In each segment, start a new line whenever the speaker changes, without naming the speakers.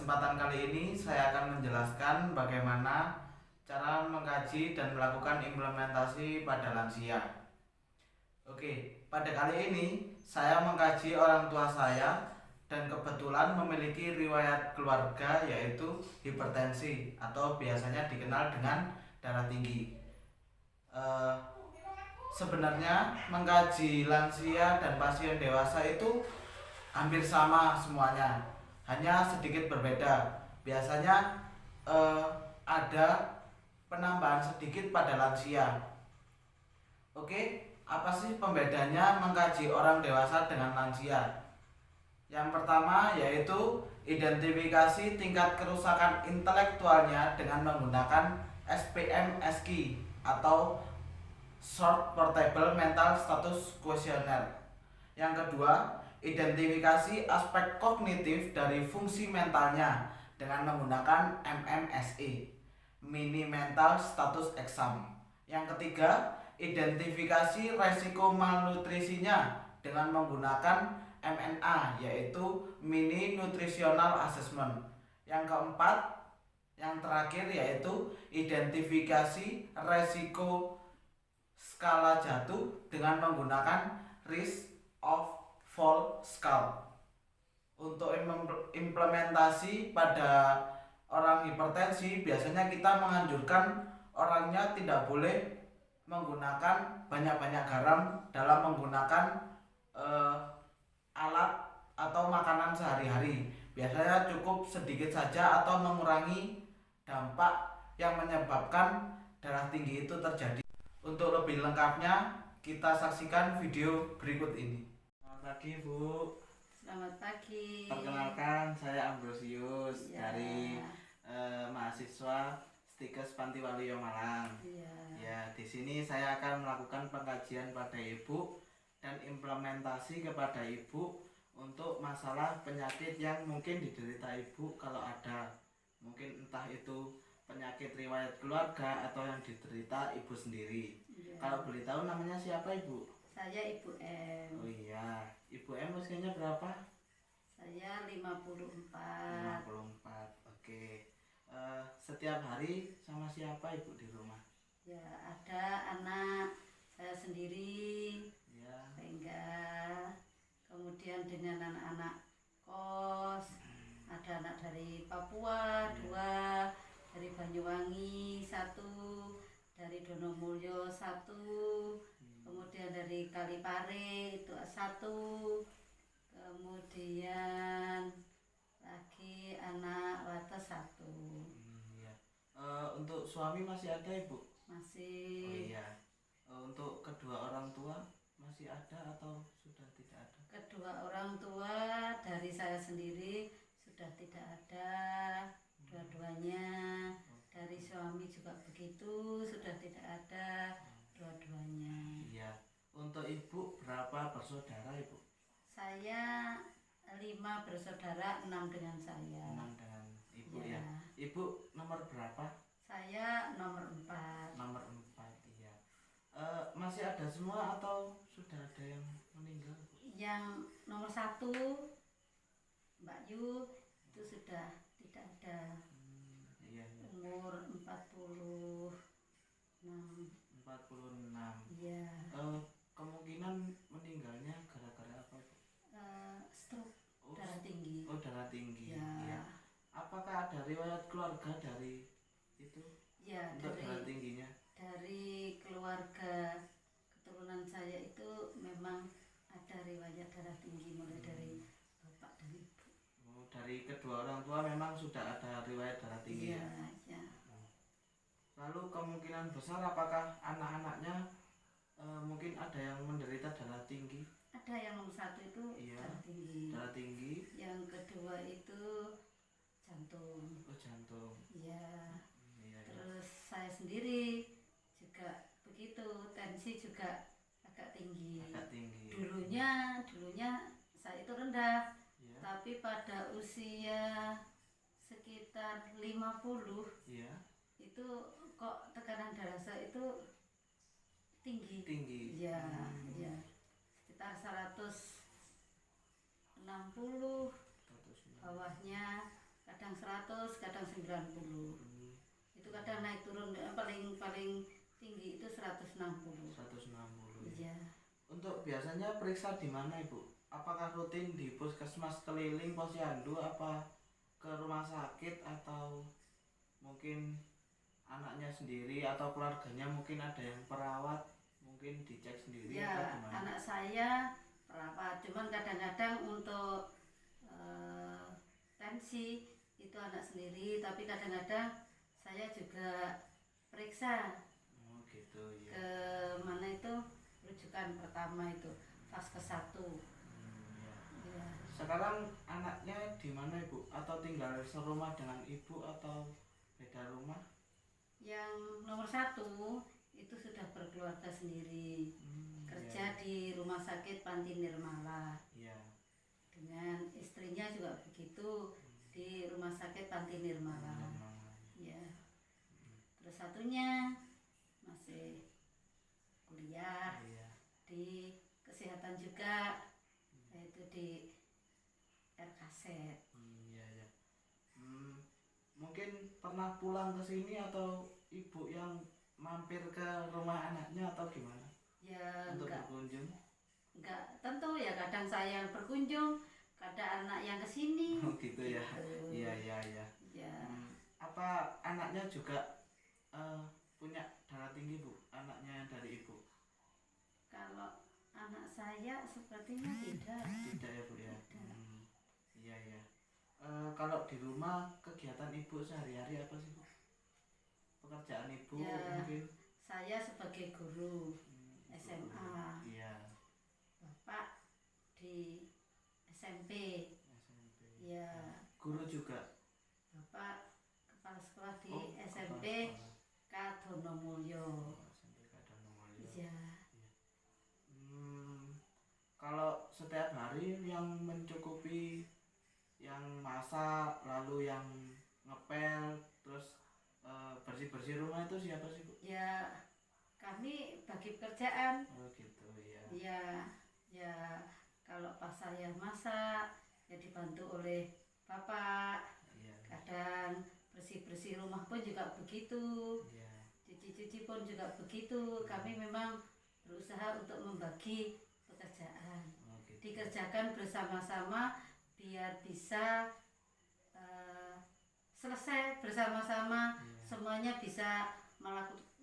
kesempatan kali ini saya akan menjelaskan bagaimana cara mengkaji dan melakukan implementasi pada lansia. Oke, pada kali ini saya mengkaji orang tua saya dan kebetulan memiliki riwayat keluarga yaitu hipertensi atau biasanya dikenal dengan darah tinggi. Eh, Sebenarnya mengkaji lansia dan pasien dewasa itu hampir sama semuanya, hanya sedikit berbeda. Biasanya eh, ada penambahan sedikit pada lansia. Oke, apa sih pembedanya mengkaji orang dewasa dengan lansia? Yang pertama yaitu identifikasi tingkat kerusakan intelektualnya dengan menggunakan SPM-SQ atau Short Portable Mental Status Questionnaire. Yang kedua, identifikasi aspek kognitif dari fungsi mentalnya dengan menggunakan MMSE, Mini Mental Status Exam. Yang ketiga, identifikasi resiko malnutrisinya dengan menggunakan MNA, yaitu Mini Nutritional Assessment. Yang keempat, yang terakhir yaitu identifikasi resiko skala jatuh dengan menggunakan risk of fall scale. Untuk implementasi pada orang hipertensi, biasanya kita menganjurkan orangnya tidak boleh menggunakan banyak-banyak garam dalam menggunakan alat atau makanan sehari-hari. Biasanya cukup sedikit saja atau mengurangi dampak yang menyebabkan darah tinggi itu terjadi. Untuk lebih lengkapnya, kita saksikan video berikut ini. Selamat pagi, Bu.
Selamat pagi.
Perkenalkan, saya Ambrosius
Ya.
dari mahasiswa Stikes Pantiwaluyo Malang. Ya, di sini saya akan melakukan pengkajian pada Ibu dan implementasi kepada Ibu untuk masalah penyakit yang mungkin diderita Ibu kalau ada. Mungkin entah itu penyakit riwayat keluarga atau yang diderita Ibu sendiri.
Ya.
Kalau boleh tahu namanya siapa, Ibu?
Saya Ibu M.
Oh iya, Ibu M usianya berapa?
Saya 54.
54. Oke. Setiap hari sama siapa Ibu di rumah?
Ya, ada anak saya sendiri,
Ya.
Rengga. Kemudian dengan anak-anak kos, ada anak dari Papua, 2, dari Banyuwangi 1, dari Donomulyo 1, kemudian dari Kalipare itu 1, kemudian lagi anak Wates 1.
Ya. Untuk suami masih ada Ibu?
Masih.
Oh iya. Untuk kedua orang tua masih ada atau sudah tidak ada?
Kedua orang tua dari saya sendiri sudah tidak ada, dua-duanya. Dari suami juga begitu, sudah tidak ada, dua-duanya.
Iya. Untuk Ibu berapa bersaudara Ibu?
Saya 5 bersaudara, 6 dengan saya.
6 dengan Ibu ya. Ibu nomor berapa?
Saya nomor 4.
Nomor 4, iya. Masih ada semua atau sudah ada yang meninggal?
Yang nomor 1 Mbak Yu itu sudah tidak ada.
Iya.
Umur 46.
46.
Iya.
Kemungkinan meninggalnya gara-gara apa Bu?
Stroke, darah tinggi.
Oh, darah tinggi.
Ya.
Iya. Apakah ada riwayat keluarga dari itu?
Ya,
Untuk darah tingginya?
dari keluarga keturunan saya itu memang ada riwayat darah tinggi mulai dari bapak dan ibu.
Oh, dari kedua orang tua memang sudah ada riwayat darah tinggi.
Iya, ya.
Lalu kemungkinan besar apakah anak-anaknya mungkin ada yang menderita darah tinggi?
Ada yang nomor 1 itu darah tinggi.
Darah tinggi.
Yang kedua itu jantung.
Oh, jantung.
Iya.
Iya.
Terus saya sendiri juga begitu, tensi juga agak tinggi.
Agak tinggi.
Dulunya saya itu rendah,
Iya.
tapi pada usia sekitar 50
Iya.
itu kok tekanan darah saya itu tinggi. Iya, iya. Sekitar 160, bawahnya kadang 100, kadang 90. Itu kadang naik turun, paling tinggi itu 160.
160.
Iya.
Untuk biasanya periksa di mana Ibu? Apakah rutin di puskesmas keliling posyandu, apa ke rumah sakit, atau mungkin anaknya sendiri atau keluarganya mungkin ada yang perawat, mungkin dicek sendiri
Ya,
atau gimana?
anak saya perawat, cuman kadang-kadang untuk tensi itu anak sendiri, tapi kadang-kadang saya juga periksa
Oh gitu ya.
ke mana itu rujukan pertama itu Vaskes 1.
Ya.
Ya.
Sekarang anaknya di mana Ibu? Atau tinggal serumah dengan Ibu atau beda rumah?
Yang nomor 1 itu sudah berkeluarga sendiri, kerja
Ya.
di rumah sakit Panti Nirmala.
Ya.
Dengan istrinya juga begitu di rumah sakit Panti Nirmala. Ya. Terus satunya masih kuliah
Ya.
di kesehatan juga, yaitu di RKZ.
Ya, ya. Mungkin pernah pulang ke sini atau Ibu yang mampir ke rumah anaknya atau gimana?
Ya
Untuk berkunjung?
enggak tentu ya, kadang saya yang berkunjung, kadang anak yang kesini.
Oh gitu ya.
Gitu.
Iya iya iya.
Ya.
Apa anaknya juga punya darah tinggi Bu? Anaknya yang dari Ibu?
Kalau anak saya sepertinya tidak.
Tidak ya Bu ya.
Tidak.
Iya iya. Kalau di rumah kegiatan Ibu sehari-hari apa sih Bu? Pekerjaan Ibu
Ya,
mungkin?
saya sebagai guru SMA.
Iya.
Bapak di SMP.
SMP.
Ya.
Guru juga?
Bapak kepala sekolah di
Oh,
SMP Kadonomulyo.
SMP Kadonomulyo.
Iya.
Kalau setiap hari yang mencukupi, yang masak, lalu yang ngepel, terus bersih-bersih rumah itu siapa sih Bu?
Ya, kami bagi pekerjaan.
Oh gitu ya.
Ya, ya kalau pas saya masak ya dibantu oleh bapak.
Iya.
Kadang bersih-bersih rumah pun juga begitu.
Iya.
Cuci-cuci pun juga begitu. Kami memang berusaha untuk membagi pekerjaan.
Oh, gitu.
Dikerjakan bersama-sama biar bisa selesai bersama-sama.
Iya.
Semuanya bisa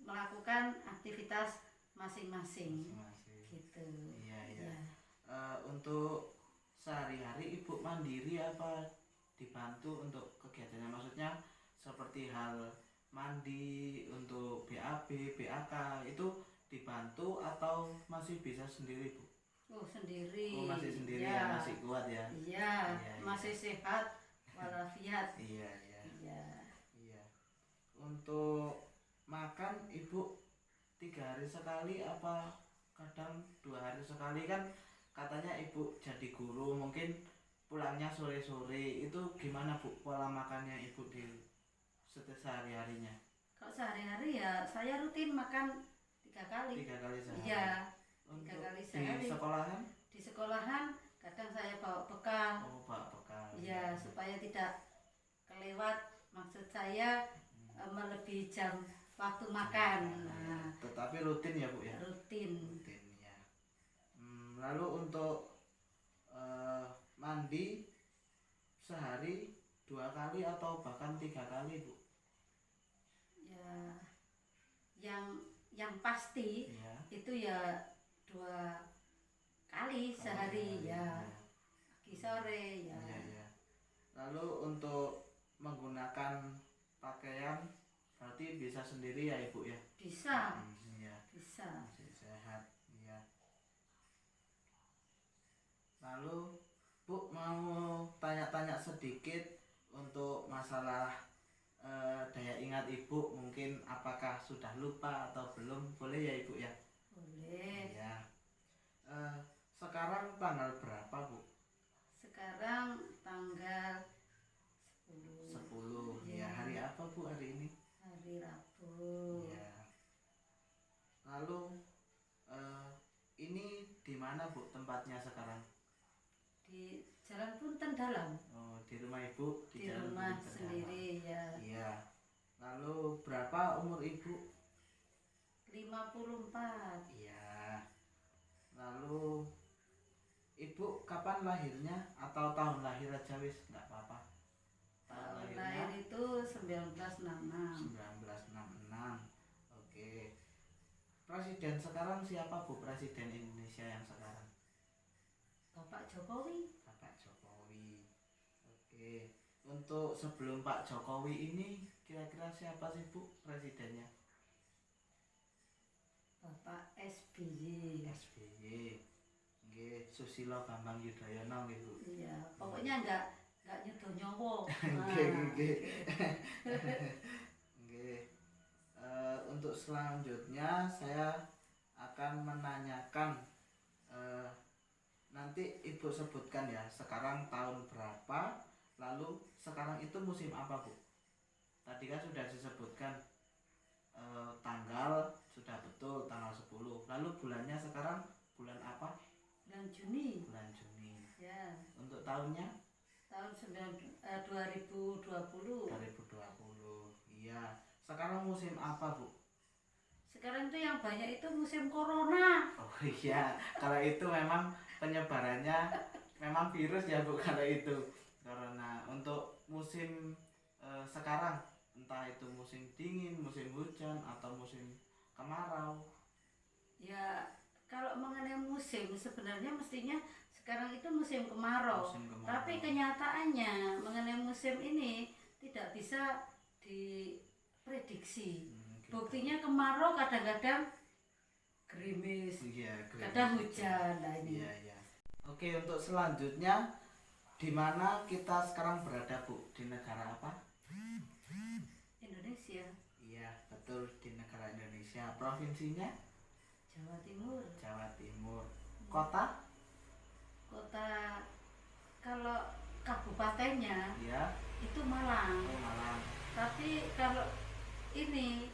melakukan aktivitas masing-masing.
Masing-masing.
Gitu.
Iya iya.
Ya.
Untuk sehari-hari Ibu mandiri apa dibantu untuk kegiatannya? Maksudnya seperti hal mandi, untuk BAB, BAK itu dibantu atau masih bisa sendiri Bu?
Oh sendiri.
Oh masih sendiri
ya.
ya, masih kuat ya?
Iya,
Iya,
masih sehat walafiat.
Iya iya.
Iya.
Iya. Untuk makan Ibu 3 hari sekali apa kadang 2 hari sekali? Kan katanya Ibu jadi guru, mungkin pulangnya sore-sore, itu gimana Bu pola makannya Ibu di setiap sehari-harinya?
Kalau sehari-hari ya saya rutin makan 3 kali.
3 kali sehari?
Iya, 3
Untuk
kali
di
sehari.
sekolahan?
Di sekolahan kadang saya bawa bekal.
Oh bawa bekal.
Iya, supaya tidak kelewat, maksud saya melebihi jam waktu makan. Nah,
Tetapi rutin ya Bu ya?
rutin.
Rutin ya. Lalu untuk mandi sehari 2 kali atau bahkan 3 kali Bu?
Ya, yang pasti
Iya.
itu ya 2 kali sehari ya. Pagi sore ya.
Iya, iya. Lalu untuk menggunakan pakaian berarti bisa sendiri ya Ibu ya?
Bisa.
Iya.
Bisa.
Masih sehat. Iya. Lalu Bu mau tanya-tanya sedikit untuk masalah daya ingat Ibu, mungkin apakah sudah lupa atau belum? Boleh ya Ibu ya?
Boleh.
Iya. Sekarang tanggal berapa Bu?
Sekarang tanggal 10.
10.
Iya.
Ya, hari apa Bu hari ini?
Hari Rabu.
Ya. Lalu ini di mana Bu tempatnya sekarang?
Di Jalan Punten Dalam.
Oh, di Di rumah ibu
di
Jalan
rumah
Bukit Bernama.
sendiri ya.
Iya. Lalu berapa umur ibu?
54.
Iya. Lalu ibu kapan lahirnya atau tahun lahir aja wis nggak apa-apa. Tahun
Tahun
lahirnya
lahir itu 1966.
1966. Oke. Presiden sekarang siapa Bu? Presiden Indonesia yang sekarang?
Bapak Jokowi.
Bapak Jokowi. Oke. Untuk sebelum Pak Jokowi ini kira-kira siapa sih Bu presidennya?
Bapak SBY.
SBY. Nggih, Susilo Bambang Yudhoyono nggih Bu.
Iya, pokoknya enggak nyudo nyowo.
Nggih, nggih. Nggih. Untuk selanjutnya saya akan menanyakan nanti Ibu sebutkan ya sekarang tahun berapa, lalu sekarang itu musim apa Bu? Tadi kan sudah disebutkan tanggal sudah betul tanggal 10. Lalu bulannya sekarang bulan apa?
Bulan Juni.
Bulan Juni.
Ya,
Untuk tahunnya
tahun 2020.
2020. Iya. Sekarang musim apa Bu?
Sekarang itu yang banyak itu musim corona.
Oh iya, kalau itu memang penyebarannya memang virus ya Bu, kalau itu corona. Untuk musim sekarang entah itu musim dingin, musim hujan atau musim kemarau.
Ya, kalau mengenai musim sebenarnya mestinya sekarang itu musim kemarau.
Musim kemarau.
Tapi kenyataannya mengenai musim ini tidak bisa diprediksi.
Gitu.
Buktinya kemarau kadang-kadang gerimis,
Iya,
kadang hujan. Nah ini.
Iya, iya. Oke, untuk selanjutnya di mana kita sekarang berada Bu? Di negara apa?
Indonesia,
Iya, betul, di negara Indonesia. Provinsinya
Jawa Timur.
Jawa Timur. Kota?
Kota, kalau kabupatennya
Iya.
itu Malang.
Oh, Malang.
Tapi kalau ini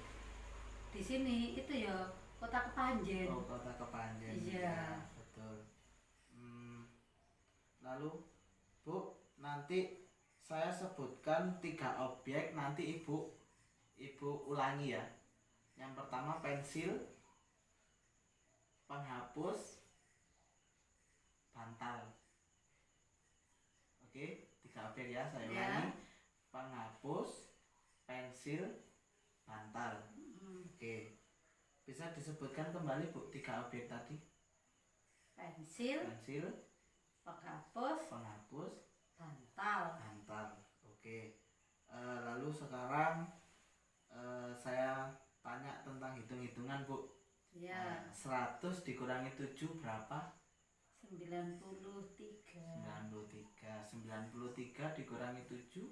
di sini itu ya Kota Kepanjen.
Oh, Kota Kepanjen.
Iya.
Ya, betul. Lalu Bu, nanti saya sebutkan 3 objek, nanti Ibu ulangi ya. Yang pertama pensil, penghapus, bantal. Oke, 3 objek ya, saya ulangi. Penghapus, pensil, bantal. Oke. Bisa disebutkan kembali Bu 3 objek tadi?
Pensil,
Penghapus,
penghapus, bantal.
bantal. Oke. Lalu sekarang saya tanya tentang hitung-hitungan Bu.
Ya,
100 dikurangi 7 berapa?
93.
93 dikurangi 7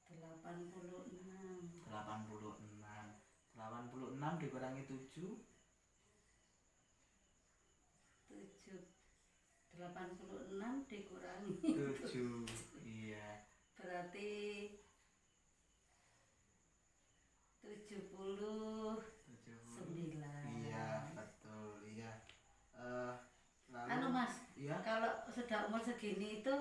86.
86 dikurangi 7
86 dikurangi
7. Iya.
berarti 79.
70. Iya, betul. Iya. Lalu
Anu Mas,
iya,
kalau sudah umur segini itu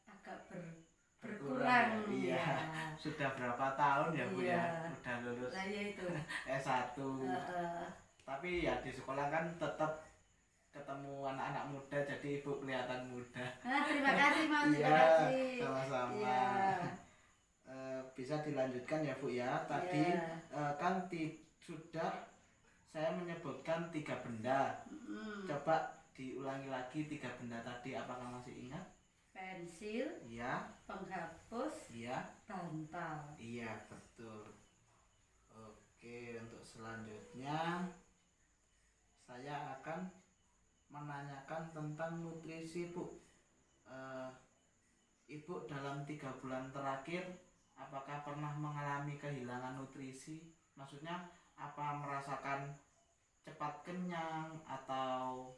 agak
berkurang.
berkurang.
Iya.
Ya.
Sudah berapa tahun ya Bu
Iya.
ya? Udah lulus
Lah ya itu.
S1.
Heeh.
Tapi ya di sekolah kan tetap ketemu anak-anak muda, jadi Ibu kelihatan muda.
Terima kasih Mas, terima
Iya,
kasih.
sama-sama.
Iya.
Bisa dilanjutkan ya Bu ya. Tadi
Iya.
kan sudah saya menyebutkan 3 benda. Coba diulangi lagi 3 benda tadi, apakah masih ingat?
Pensil,
Iya,
penghapus,
iya,
bantal.
iya, betul. Oke, untuk selanjutnya saya akan menanyakan tentang nutrisi Bu. Ibu dalam 3 bulan terakhir apakah pernah mengalami kehilangan nutrisi? Maksudnya apa merasakan cepat kenyang atau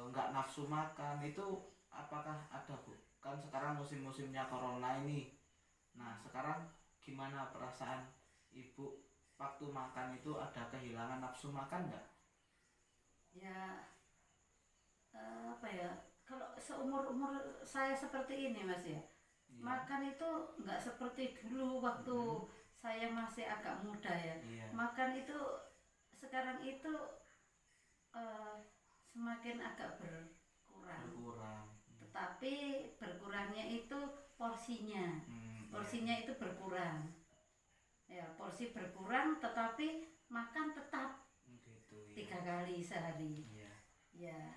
nggak nafsu makan, itu apakah ada Bu? Kan sekarang musim-musimnya corona ini. Nah sekarang gimana perasaan Ibu waktu makan itu, ada kehilangan nafsu makan nggak?
Ya apa ya, kalau seumur-umur saya seperti ini Mas ya,
Iya.
makan itu nggak seperti dulu waktu saya masih agak muda ya.
Iya.
Makan itu sekarang itu eh, semakin agak berkurang. Tetapi berkurangnya itu porsinya. Porsinya itu berkurang. Ya, porsi berkurang tetapi makan tetap
gitu,
3 kali sehari.
Iya.
Ya.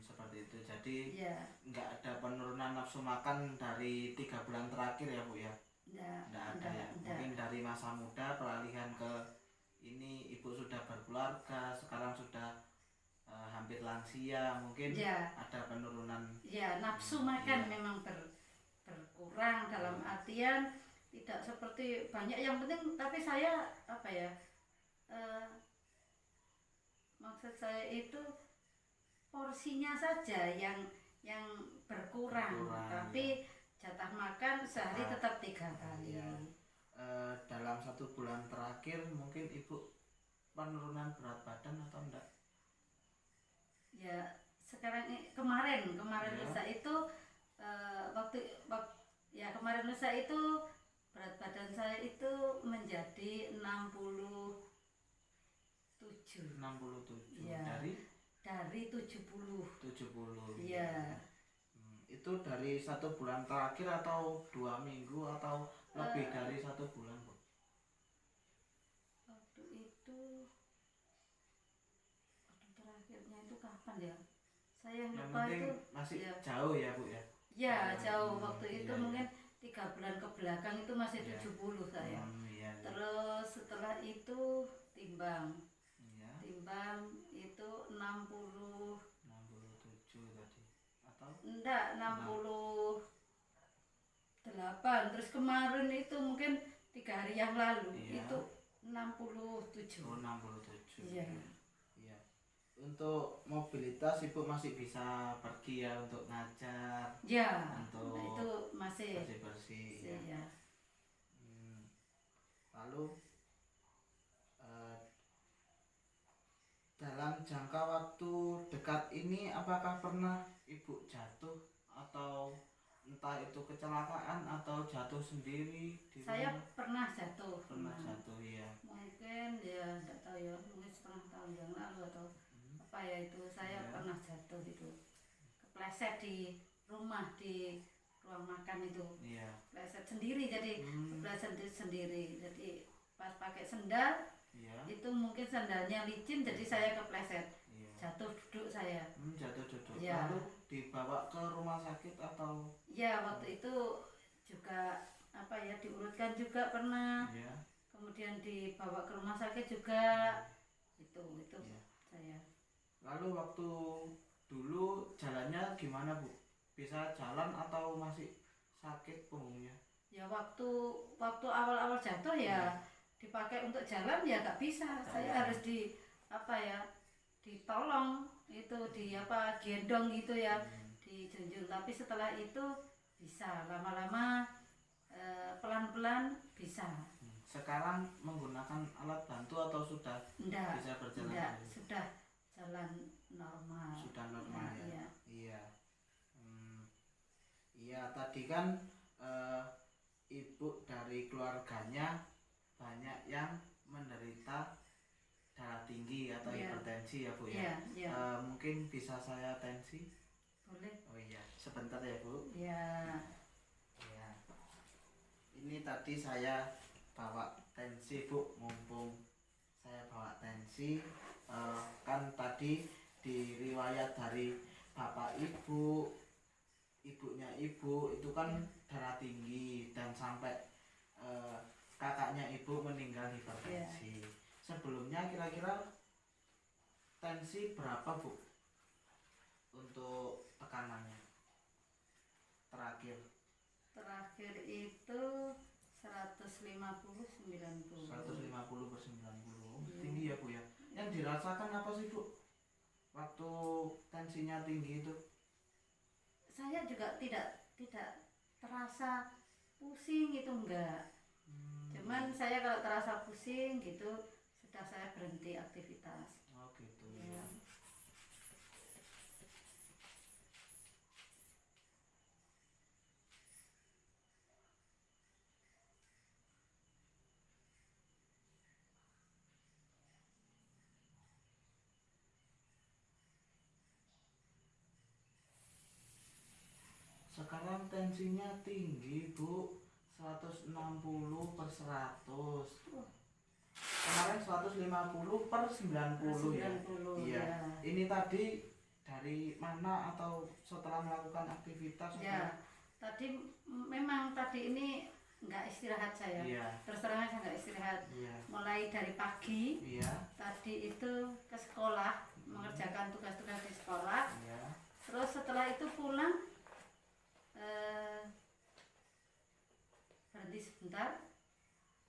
Seperti itu. Jadi
ya.
nggak ada penurunan nafsu makan dari 3 bulan terakhir ya Bu ya?
Nggak
ada ya. Mungkin dari masa muda peralihan ke ini ibu sudah berkeluarga, sekarang sudah hampir lansia, mungkin
ya.
Ada penurunan.
Ya, nafsu makan memang berkurang dalam artian tidak seperti banyak yang penting, tapi saya apa ya? Maksud saya itu porsinya saja yang berkurang. Tapi jatah makan sehari tetap 3 kali.
Ya. Dalam 1 bulan terakhir mungkin ibu penurunan berat badan atau enggak?
Ya sekarang kemarin lusa itu kemarin lusa itu berat badan saya itu menjadi 67. Ya. Dari 70. Iya.
Itu dari 1 bulan terakhir atau 2 minggu atau lebih dari 1 bulan Bu?
Waktu itu terakhirnya itu kapan ya? Saya lupa itu.
Masih ya. Jauh ya Bu ya?
Ya jauh. Waktu itu mungkin 3 bulan ke belakang itu masih 70 saya. Terus setelah itu timbang itu 67
tadi atau
enggak 68. Terus kemarin itu mungkin 3 hari yang lalu itu 67.
Oh 67.
Iya.
Untuk mobilitas ibu masih bisa pergi ya untuk ngajar.
Ya.
Untuk
itu masih
bersih.
Ya.
Lalu dalam jangka waktu dekat ini apakah pernah ibu jatuh atau entah itu kecelakaan atau jatuh sendiri?
Saya pernah jatuh.
Jatuh ya.
Mungkin ya tidak tahu ya, mungkin setengah tahun yang lalu atau apa ya itu saya pernah jatuh itu, kepleset di rumah di ruang makan itu. Kepleset sendiri jadi kepleset sendiri. Jadi pas pakai sendal itu mungkin sandalnya licin jadi saya kepleset. Jatuh duduk saya.
Jatuh duduk. Lalu dibawa ke rumah sakit atau? Ya
waktu itu juga diurutkan juga pernah. Kemudian dibawa ke rumah sakit juga. Itu saya.
Lalu waktu dulu jalannya gimana Bu? Bisa jalan atau masih sakit punggungnya? Ya
waktu awal-awal jatuh ya dipakai untuk jalan ya nggak bisa. Saya harus ditolong itu gendong gitu ya, dijunjung. Tapi setelah itu bisa lama-lama pelan-pelan bisa.
Sekarang menggunakan alat bantu atau sudah bisa berjalan?
Enggak, sudah jalan normal.
Sudah normal ya.
Iya.
Iya tadi kan ibu dari keluarganya banyak yang menderita darah tinggi atau hipertensi ya Bu ya. Mungkin bisa saya tensi?
Boleh.
Oh iya, sebentar ya Bu.
Iya.
Ini tadi saya bawa tensi Bu, mumpung saya bawa tensi. Kan tadi di riwayat dari bapak ibu, ibunya ibu itu kan darah tinggi dan sampai kakaknya ibu meninggal hipertensi. Sebelumnya kira-kira tensi berapa Bu untuk tekanannya terakhir?
Terakhir itu 150/90.
150/90. Tinggi ya Bu ya. Yang dirasakan apa sih Bu waktu tensinya tinggi itu?
Saya juga tidak terasa pusing itu enggak. Cuman saya kalau terasa pusing gitu sudah saya berhenti aktivitas.
Oh gitu
ya.
tensinya tinggi Bu, 160/100. Kemarin 150/90 ya.
90,
Iya.
ya.
Ini tadi dari mana atau setelah melakukan aktivitas?
Ya, tadi memang tadi ini nggak istirahat saya.
Iya.
Terus terang aja nggak istirahat.
Iya.
Mulai dari pagi.
Iya.
Tadi itu ke sekolah, mengerjakan tugas-tugas di sekolah.
Iya.
Terus setelah itu pulang, berhenti sebentar.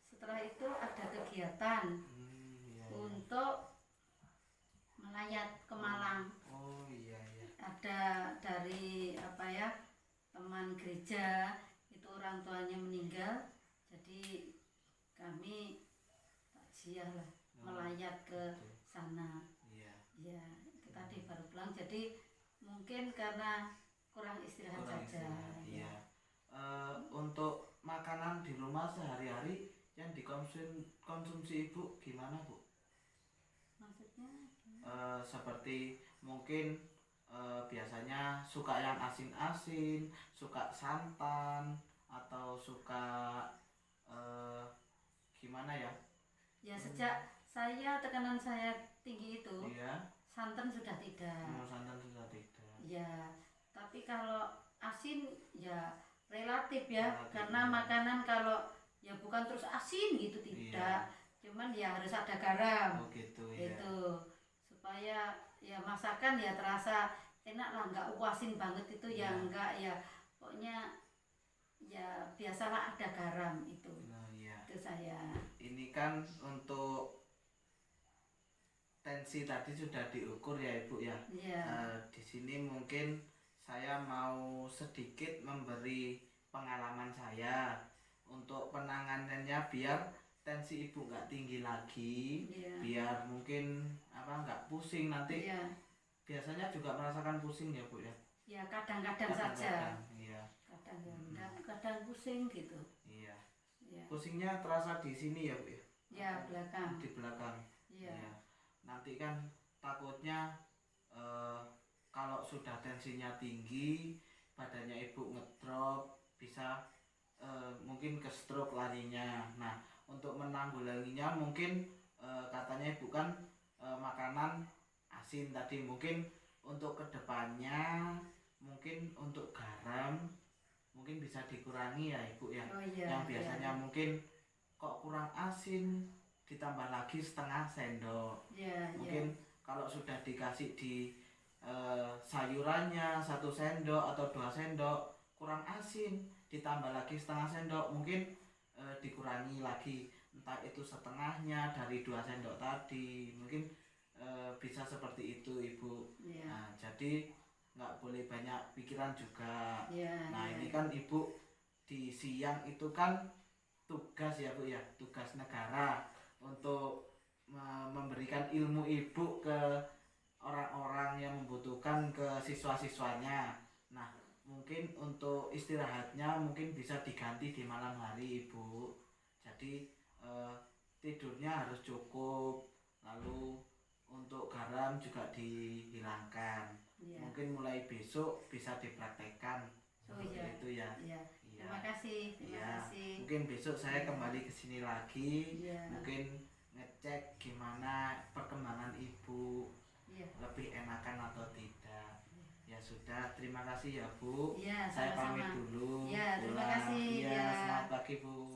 Setelah itu ada kegiatan
Iya.
untuk melayat ke Malang.
Oh iya iya.
Ada dari teman gereja itu orang tuanya meninggal, jadi kami takziah lah, melayat ke sana.
Iya.
Ya, itu tadi baru pulang, jadi mungkin karena kurang istirahat saja.
Iya. Untuk makanan di rumah sehari-hari yang dikonsumsi Ibu gimana Bu?
Maksudnya?
Seperti mungkin biasanya suka yang asin-asin, suka santan, atau suka gimana ya?
Ya sejak tekanan saya tinggi itu,
Iya.
santan sudah tidak.
Santan sudah tidak.
Ya, tapi kalau asin ya relatif ya,
Relatif,
karena
iya.
makanan kalau ya bukan terus asin gitu tidak, cuman ya harus ada garam.
Oh gitu ya.
Itu supaya ya masakan ya terasa enak lah, nggak asin banget itu ya, enggak ya, pokoknya ya biasalah ada garam itu.
Nah, iya.
Itu saya.
Ini kan untuk tensi tadi sudah diukur ya Ibu ya.
Iya.
Di sini mungkin saya mau sedikit memberi pengalaman saya untuk penanganannya biar tensi Ibu nggak tinggi lagi.
Iya.
Biar mungkin nggak pusing nanti.
Iya.
Biasanya juga merasakan pusing ya Bu ya.
Ya kadang-kadang saja.
Iya.
Kadang pusing gitu.
Iya.
Ya.
Pusingnya terasa di sini ya Bu ya.
Ya belakang.
Di belakang.
Iya.
Iya. Nanti kan takutnya kalau sudah tensinya tinggi, badannya Ibu ngedrop, bisa mungkin ke stroke larinya. Nah, untuk menanggulanginya mungkin katanya Ibu kan makanan asin tadi, mungkin untuk kedepannya mungkin untuk garam mungkin bisa dikurangi ya Ibu ya.
Oh, iya,
yang biasanya
iya.
mungkin kok kurang asin, ditambah lagi setengah sendok.
Iya,
Mungkin kalau sudah dikasih di sayurannya 1 sendok atau 2 sendok kurang asin, ditambah lagi setengah sendok, mungkin dikurangi lagi, entah itu setengahnya dari 2 sendok tadi, mungkin bisa seperti itu Ibu.
Iya.
Nah, jadi nggak boleh banyak pikiran juga.
Iya,
Nah,
iya.
ini kan Ibu di siang itu kan tugas ya Bu ya, tugas negara untuk memberikan ilmu Ibu ke orang-orang yang membutuhkan, ke siswa-siswanya. Nah, mungkin untuk istirahatnya mungkin bisa diganti di malam hari Ibu. Jadi tidurnya harus cukup, lalu untuk garam juga dihilangkan.
Iya.
Mungkin mulai besok bisa dipraktekkan.
Oh iya.
Itu ya.
Iya.
Iya.
Terima kasih.
Iya. Mungkin besok saya kembali ke sini lagi.
Iya.
Mungkin ngecek gimana perkembangan Ibu,
Iya.
lebih enakan atau tidak. Ya sudah, terima kasih ya Bu.
Iya,
Saya
sama-sama.
pamit dulu.
Iya, terima
pulang.
kasih.
Iya,
Iya.
selamat pagi Bu.